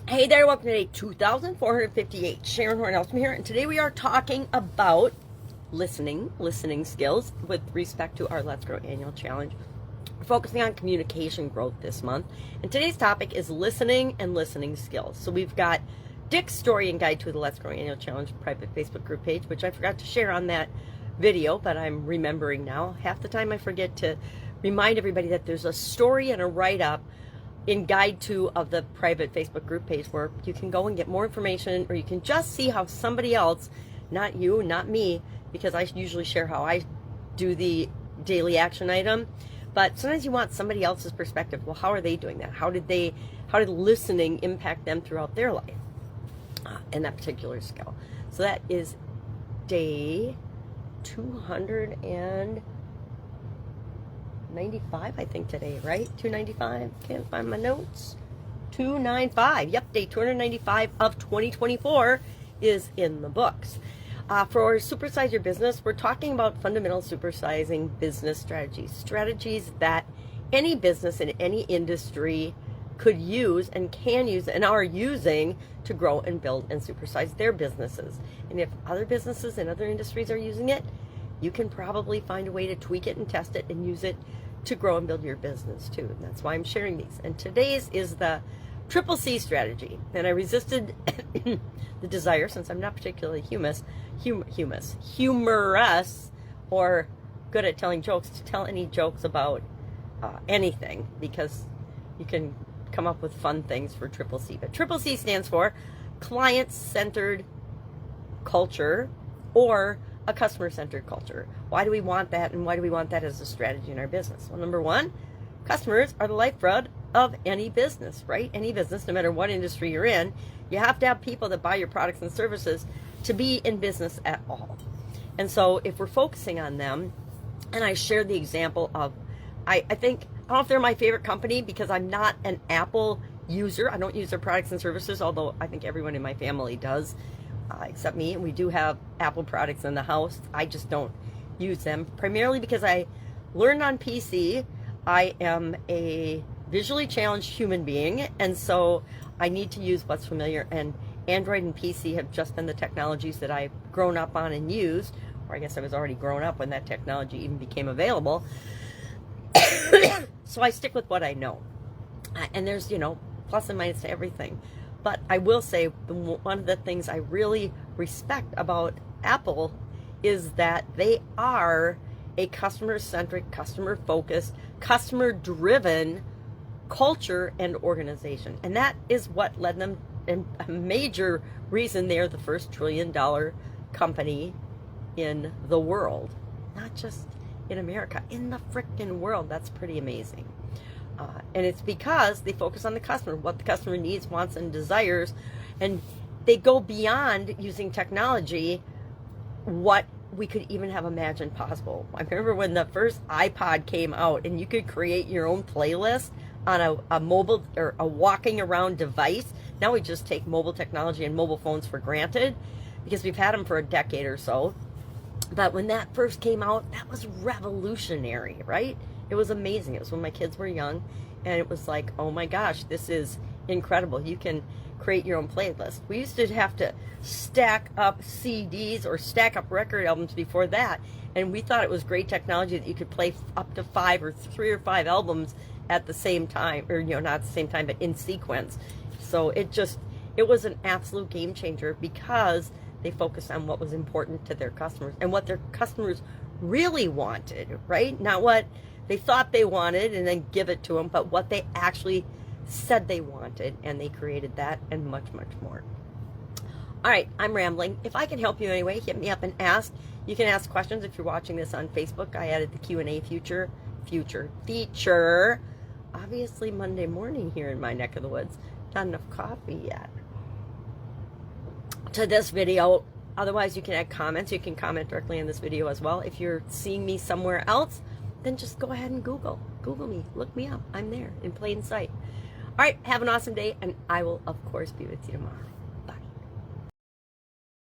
Hey there, welcome to day 2458. Sharon Horne-Ellstrom here, and today we are talking about listening skills with respect to our Let's Grow annual challenge. We're focusing on communication growth this month, and today's topic is listening and listening skills. So we've got Dick's story and guide to the Let's Grow annual challenge private Facebook group page, which I forgot to share on that video, but I'm remembering now. Half the time I forget to remind everybody that there's a story and a write-up in guide 2 of the private Facebook group page where you can go and get more information, or you can just see how somebody else, not you, not me, because I usually share how I do the daily action item, but sometimes you want somebody else's perspective. Well, how are they doing that? How did listening impact them throughout their life in that particular skill? So that is day 295, I think, today, right? 295. Can't find my notes. 295. Yep, day 295 of 2024 is in the books. For Supersize Your Business, we're talking about fundamental supersizing business strategies that any business in any industry could use and can use and are using to grow and build and supersize their businesses. And if other businesses and other industries are using it, you can probably find a way to tweak it and test it and use it to grow and build your business too. And that's why I'm sharing these. And today's is the CCC strategy. And I resisted the desire, since I'm not particularly humorous or good at telling jokes, to tell any jokes about anything, because you can come up with fun things for CCC. But CCC stands for client-centered culture, or a customer-centered culture. Why do we want that, and why do we want that as a strategy in our business? Well, number one, customers are the lifeblood of any business, right? Any business, no matter what industry you're in, you have to have people that buy your products and services to be in business at all. And so if we're focusing on them, and I shared the example of, I don't know if they're my favorite company because I'm not an Apple user. I don't use their products and services, although I think everyone in my family does. Except me, and we do have Apple products in the house. I just don't use them, primarily because I learned on PC. I am a visually challenged human being, and so I need to use what's familiar, and Android and PC have just been the technologies that I've grown up on and used, or I guess I was already grown up when that technology even became available. So I stick with what I know, and there's, plus and minus to everything. But I will say, one of the things I really respect about Apple is that they are a customer-centric, customer-focused, customer-driven culture and organization. And that is what led them, and a major reason they're the first $1 trillion company in the world. Not just in America, in the frickin' world. That's pretty amazing. And it's because they focus on the customer, what the customer needs, wants, and desires, and they go beyond using technology what we could even have imagined possible. I remember when the first iPod came out and you could create your own playlist on a mobile or a walking around device. Now we just take mobile technology and mobile phones for granted because we've had them for a decade or so. But when that first came out, that was revolutionary, right? It was amazing. It was when my kids were young, and it was like, oh my gosh, this is incredible. You can create your own playlist. We used to have to stack up CDs or stack up record albums before that, and we thought it was great technology that you could play up to 3 or 5 albums at the same time, or not at the same time, but in sequence. So it was an absolute game changer because they focused on what was important to their customers and what their customers really wanted, right? Not what they thought they wanted and then give it to them, but what they actually said they wanted, and they created that and much, much more. All right, I'm rambling. If I can help you anyway, hit me up and ask. You can ask questions if you're watching this on Facebook. I added the Q&A feature, obviously Monday morning here in my neck of the woods. Not enough coffee yet to this video. Otherwise, you can add comments. You can comment directly in this video as well. If you're seeing me somewhere else, then just go ahead and Google me, look me up. I'm there in plain sight. All right, have an awesome day, and I will, of course, be with you tomorrow.